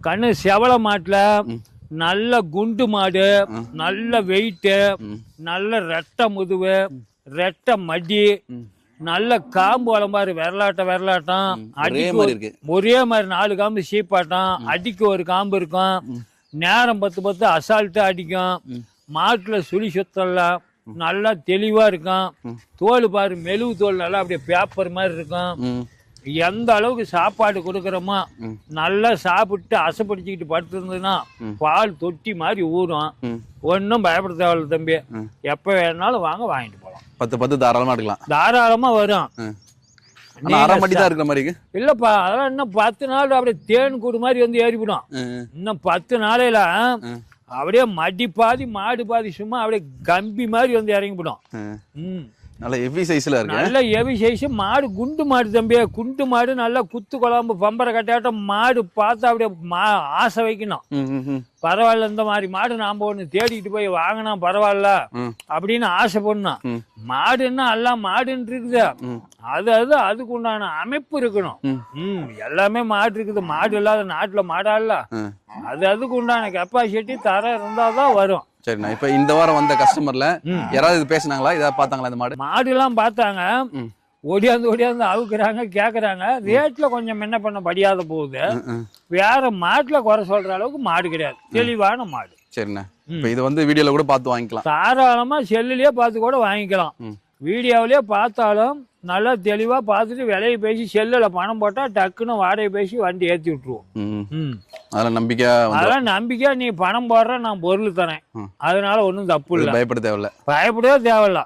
கண்ணு செவல மாட்டுல நல்ல குண்டு மாடு, நல்ல வெயிட்டு, நல்ல ரெட்டை முதுவு, ரெட்டை மடி, நல்ல காம்பு வளம்பாரு, விரலாட்டம் ஒரே மாதிரி 4 காம்பு சீப்பாட்டம், அடிக்கு ஒரு காம்பு இருக்கும், நேரம் 10 அசால்ட்டா அடிக்கும், மாட்டுல சுழி சுத்தலாம், நல்லா தெளிவா இருக்கும், தோல் பாரு மெழுகு தோல் நல்லா அப்படியே பேப்பர் மாதிரி இருக்கும். எந்த அளவுக்கு சாப்பாடு கொடுக்குறோமோ நல்லா சாப்பிட்டு அசைப்பிடிச்சிக்கிட்டு படுத்துருந்ததுன்னா பால் தொட்டி மாதிரி ஊறும். ஒன்றும் பயப்பட தேவையில்ல தம்பி, எப்ப வேணாலும் வாங்க வாங்கிட்டு போகலாம். 10 தாராளமா எடுக்கலாம், தாராளமா வரும். இல்லப்பா அதெல்லாம் இன்னும் 10 நாள் அப்படியே தேன் கூடு மாதிரி வந்து ஏறிவிடும். இன்னும் 10 நாளையில அப்படியே மடி பாதி மாடு பாதி சும்மா அப்படியே கம்பி மாதிரி வந்து இறங்கிவிடும். நல்ல ஹெவி சைஸ்ல இருக்கு, நல்ல ஹெவி சைஸ் மாடு, குண்டு மாடு தம்பி, குண்டு மாடு, நல்லா குத்து குழம்பு பம்பரை கட்டாட்டம் மாடு பார்த்தா அப்படியே ஆசை வைக்கணும். பரவாயில்ல இந்த மாதிரி மாடு நாம ஒண்ணு தேடிட்டு போய் வாங்கினா பரவாயில்ல அப்படின்னு ஆசை பண்ணணும். மாடுன்னா எல்லாம் மாடுன்னு இருக்குது, அதுக்கு உண்டான அமைப்பு இருக்கணும். எல்லாமே மாடு இருக்குது, மாடு இல்லாத நாட்டுல மாடா இல்ல, அதுக்கு உண்டான கெப்பாசிட்டி தரம் இருந்தாதான் வரும். சரிண்ணா, இப்ப இந்த வாரம் வந்த கஸ்டமர்ல யாராவது பேசினாங்களா, இதை பார்த்தாங்களா? இந்த மாடு எல்லாம் பார்த்தாங்க, ஒடியாந்து அவுக்குறாங்க, கேக்குறாங்க. ரேட்ல கொஞ்சம் என்ன பண்ண படியாத போகுது, வேற மாட்டுல குறை சொல்ற அளவுக்கு மாடு கிடையாது, தெளிவான மாடு. சரிண்ணா, இப்ப இது வந்து வீடியோல கூட பார்த்து வாங்கிக்கலாம், தாராளமா செல்லுலயே பார்த்து கூட வாங்கிக்கலாம். வீடியோவிலேயே பார்த்தாலும் நல்லா தெளிவா பார்த்துட்டு விலையை பேசி செல்லுல பணம் போட்டா டக்குன்னு வாடகை பேசி வண்டி ஏற்றி விட்டுருவோம். அதெல்லாம் நம்பிக்கையா நீ பணம் போடுற, நான் பொருள் தரேன், அதனால ஒன்றும் தப்பு இல்லை, பயப்படவே தேவையில்ல.